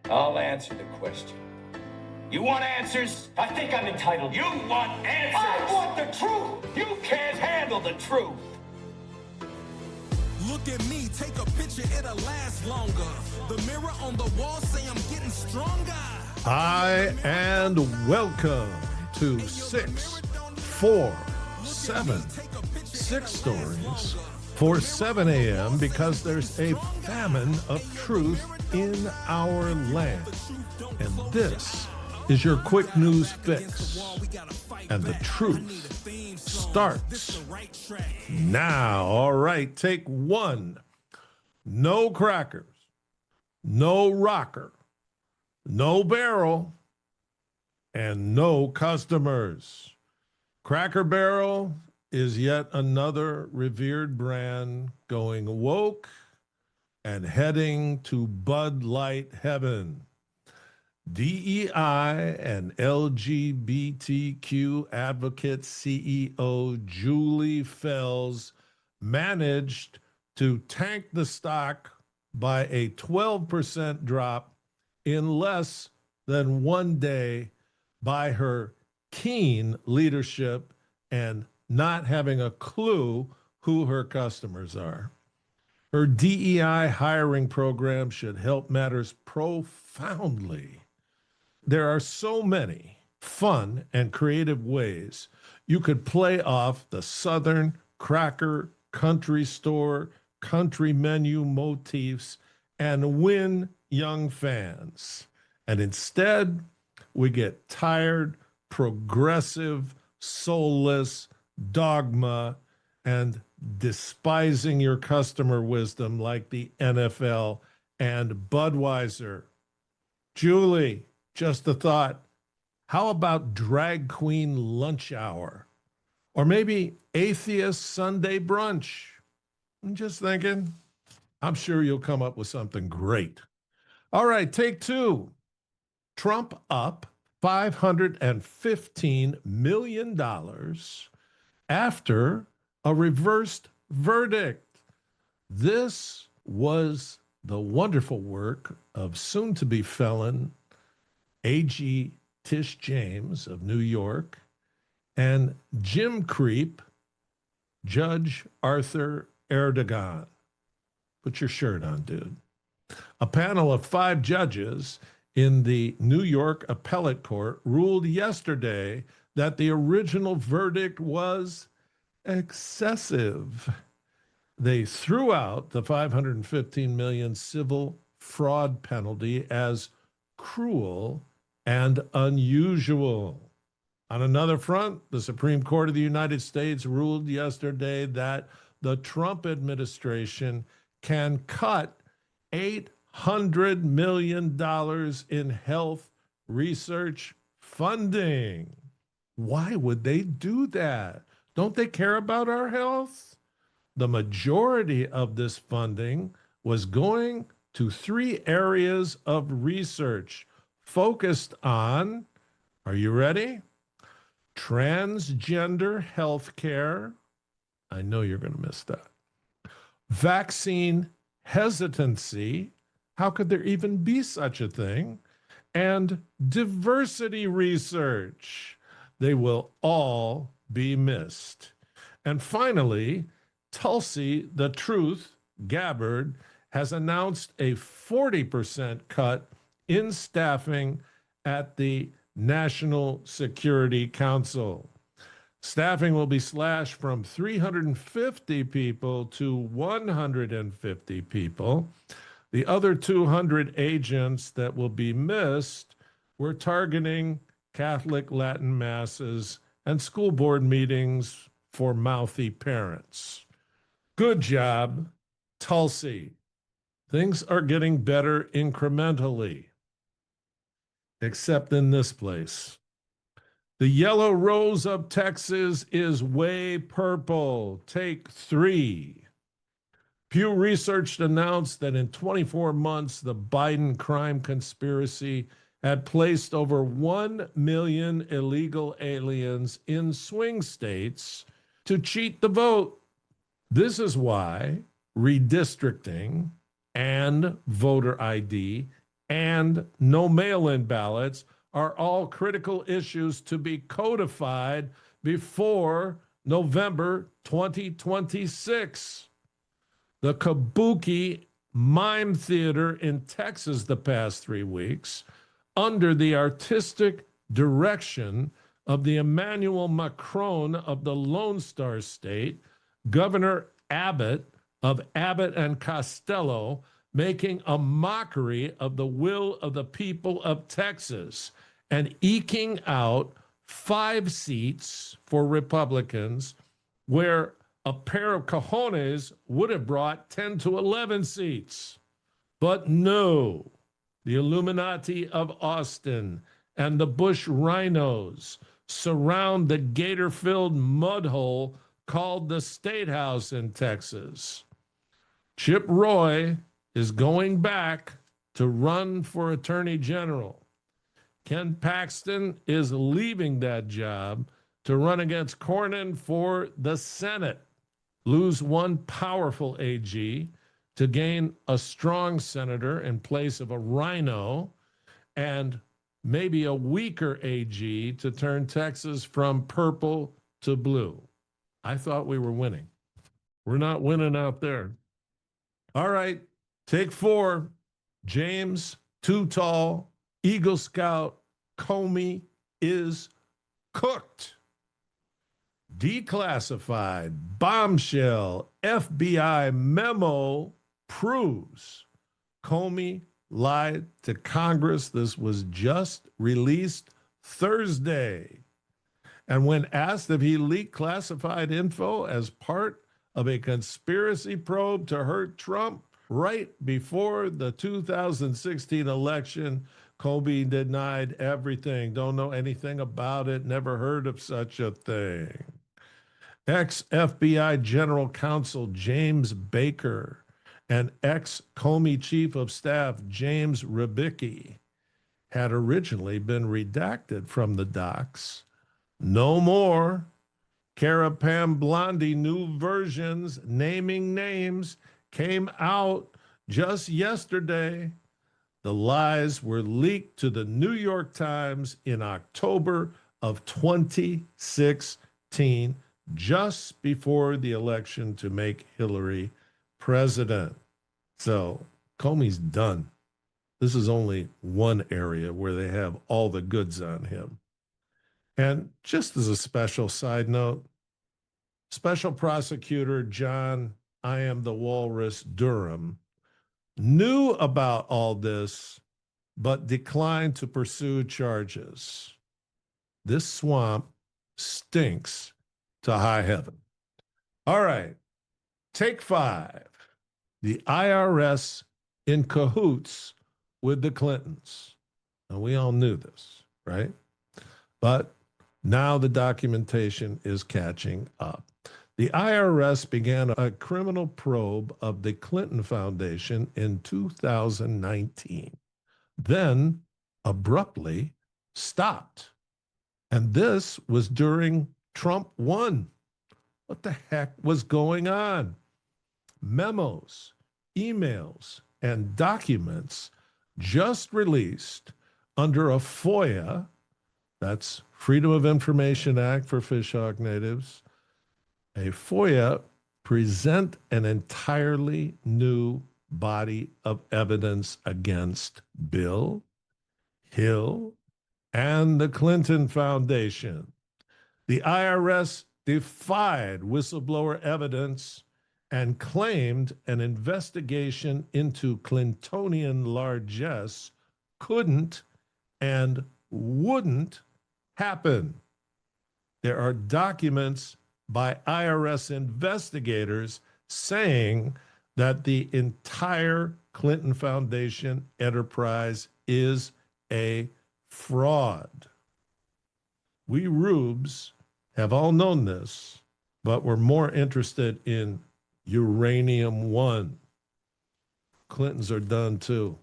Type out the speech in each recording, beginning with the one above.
I'll answer the question. You want answers? I think I'm entitled. You want answers? I want the truth! You can't handle the truth. Look at me, take a picture, it'll last longer. The mirror on the wall say I'm getting stronger. Hi, and welcome to 647. 6 stories for 7 a.m. because there's a famine of truth in our land. And this is your quick news fix. And the truth starts now. All right, take one. No crackers, no rocker, no barrel, and no customers. Cracker Barrel is yet another revered brand going woke and heading to Bud Light heaven. DEI and LGBTQ advocate CEO Julie Fells managed to tank the stock by a 12% drop in less than 1 day by her keen leadership and not having a clue who her customers are. Her DEI hiring program should help matters profoundly. There are so many fun and creative ways you could play off the Southern cracker country store country menu motifs and win young fans. And instead, we get tired, progressive, soulless dogma and despising your customer wisdom like the NFL and Budweiser. Julie, just a thought. How about drag queen lunch hour? Or maybe atheist Sunday brunch? I'm just thinking. I'm sure you'll come up with something great. All right, take two. Trump up $515 million after a reversed verdict. This was the wonderful work of soon-to-be felon A.G. Tish James of New York and Jim Creep, Judge Arthur Erdogan. Put your shirt on, dude. A panel of 5 judges in the New York Appellate Court ruled yesterday that the original verdict was excessive. They threw out the $515 million civil fraud penalty as cruel and unusual. On another front, the Supreme Court of the United States ruled yesterday that the Trump administration can cut $800 million in health research funding. Why would they do that? Don't they care about our health? The majority of this funding was going to 3 areas of research focused on, are you ready? Transgender health care. I know you're going to miss that. Vaccine hesitancy. How could there even be such a thing? And diversity research. They will all be missed. And finally, Tulsi, the Truth, Gabbard, has announced a 40% cut in staffing at the National Security Council. Staffing will be slashed from 350 people to 150 people. The other 200 agents that will be missed were targeting Catholic Latin masses and school board meetings for mouthy parents. Good job, Tulsi. Things are getting better incrementally, except in this place. The yellow rose of Texas is way purple. Take 3. Pew Research announced that in 24 months, the Biden crime conspiracy had placed over 1 million illegal aliens in swing states to cheat the vote. This is why redistricting and voter ID and no mail-in ballots are all critical issues to be codified before November 2026. The Kabuki Mime Theater in Texas the past 3 weeks, under the artistic direction of the Emmanuel Macron of the Lone Star State, Governor Abbott of Abbott and Costello, making a mockery of the will of the people of Texas and eking out 5 seats for Republicans where a pair of cojones would have brought 10 to 11 seats. But no, the Illuminati of Austin and the Bush rhinos surround the gator-filled mudhole called the State House in Texas. Chip Roy is going back to run for Attorney General. Ken Paxton is leaving that job to run against Cornyn for the Senate, lose one powerful AG to gain a strong senator in place of a rhino, and maybe a weaker AG to turn Texas from purple to blue. I thought we were winning. We're not winning out there. All right, take 4. James, Too Tall, Eagle Scout, Comey is cooked. Declassified bombshell FBI memo proves Comey lied to Congress. This was just released Thursday. And when asked if he leaked classified info as part of a conspiracy probe to hurt Trump right before the 2016 election, Comey denied everything. Don't know anything about it. Never heard of such a thing. Ex-FBI General Counsel James Baker and ex-Comey Chief of Staff James Rybicki had originally been redacted from the docs. No more. Cara Pam Blondie new versions, naming names, came out just yesterday. The lies were leaked to the New York Times in October of 2016, just before the election to make Hillary president. So Comey's done. This is only one area where they have all the goods on him. And just as a special side note, Special Prosecutor John I Am the Walrus Durham knew about all this, but declined to pursue charges. This swamp stinks to high heaven. All right, take 5. The IRS in cahoots with the Clintons. And we all knew this, right? But now the documentation is catching up. The IRS began a criminal probe of the Clinton Foundation in 2019, then abruptly stopped. And this was during Trump won. What the heck was going on? Memos, emails, and documents just released under a FOIA, that's Freedom of Information Act for Fishhawk Natives. A FOIA present an entirely new body of evidence against Bill, Hill, and the Clinton Foundation. The IRS defied whistleblower evidence and claimed an investigation into Clintonian largesse couldn't and wouldn't happen. There are documents by IRS investigators saying that the entire Clinton Foundation enterprise is a fraud. We rubes have all known this, but we're more interested in Uranium One. Clintons are done too.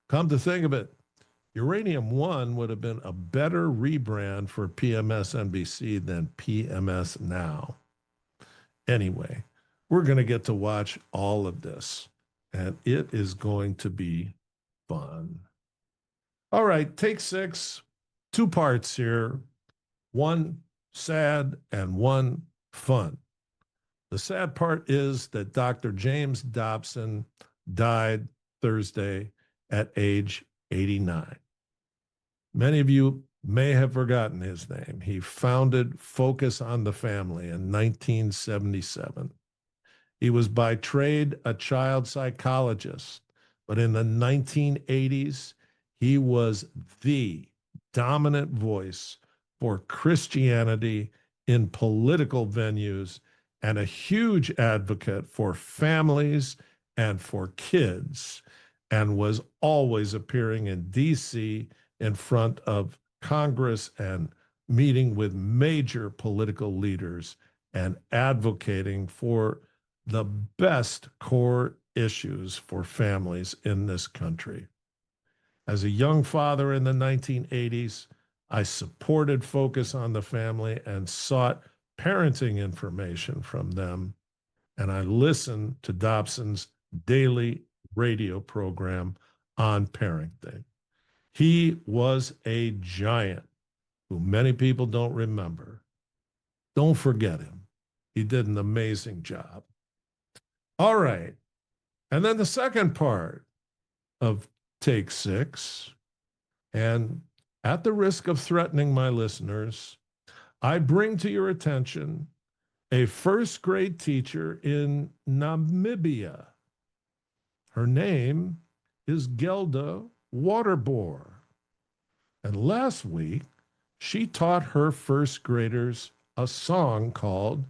Come to think of it, Uranium One would have been a better rebrand for PMS NBC than PMS Now. Anyway, we're going to get to watch all of this, and it is going to be fun. All right, take 6, 2 parts here, one sad and one fun. The sad part is that Dr. James Dobson died Thursday at age 89. Many of you may have forgotten his name. He founded Focus on the Family in 1977. He was by trade a child psychologist, but in the 1980s, he was the dominant voice for Christianity in political venues and a huge advocate for families and for kids, and was always appearing in D.C. in front of Congress and meeting with major political leaders and advocating for the best core issues for families in this country. As a young father in the 1980s, I supported Focus on the Family and sought parenting information from them, and I listened to Dobson's daily radio program on parenting. He was a giant who many people don't remember. Don't forget him. He did an amazing job. All right. And then the second part of Take 6, and at the risk of threatening my listeners, I bring to your attention a first grade teacher in Namibia. Her name is Gelda Waterboer. And last week, she taught her first graders a song called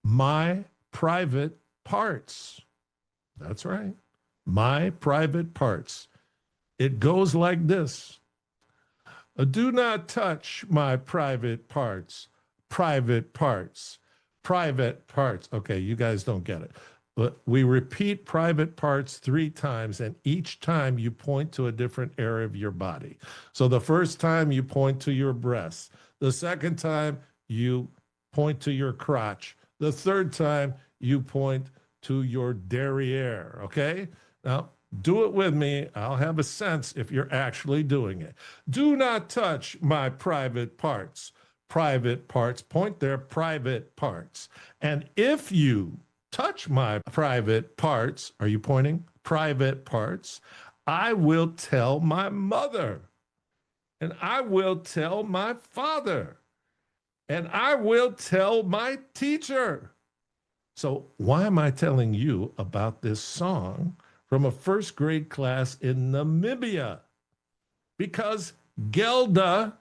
My Private Parts. That's right, My Private Parts. It goes like this. Do not touch my private parts, private parts, private parts. Okay, you guys don't get it. But we repeat private parts 3 times, and each time you point to a different area of your body. So the first time you point to your breasts. The second time you point to your crotch. The third time you point to your derriere, okay? Now, do it with me. I'll have a sense if you're actually doing it. Do not touch my private parts. Private parts. Point there, private parts. And if you touch my private parts, are you pointing? Private parts. I will tell my mother. And I will tell my father. And I will tell my teacher. So why am I telling you about this song from a first grade class in Namibia? Because Gelda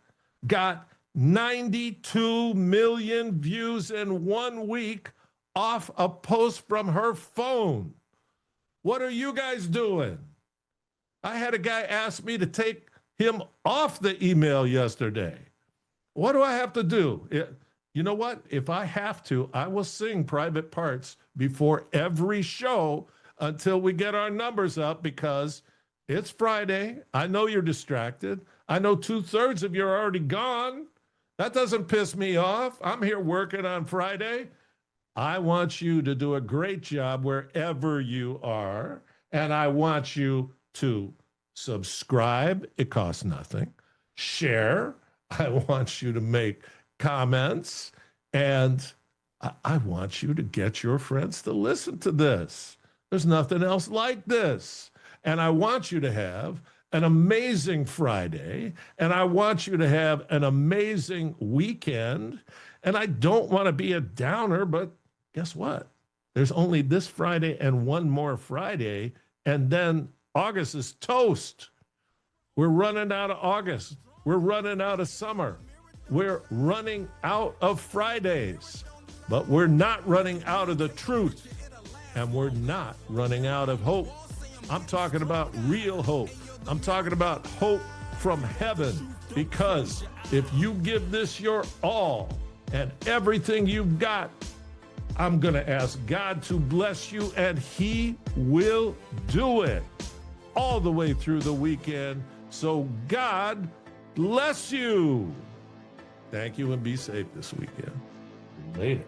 got 92 million views in 1 week off a post from her phone. What are you guys doing? I had a guy ask me to take him off the email yesterday. What do I have to do? You know what? If I have to, I will sing private parts before every show until we get our numbers up, because it's Friday. I know you're distracted. I know 2/3 of you are already gone. That doesn't piss me off. I'm here working on Friday. I want you to do a great job wherever you are, and I want you to subscribe. It costs nothing. Share. I want you to make comments, and I want you to get your friends to listen to this. There's nothing else like this. And I want you to have an amazing Friday, and I want you to have an amazing weekend. And I don't want to be a downer, but guess what? There's only this Friday and one more Friday, and then August is toast. We're running out of August. We're running out of summer. We're running out of Fridays, but we're not running out of the truth, and we're not running out of hope. I'm talking about real hope. I'm talking about hope from heaven, because if you give this your all and everything you've got, I'm going to ask God to bless you, and He will do it all the way through the weekend. So God bless you. Thank you, and be safe this weekend. Later.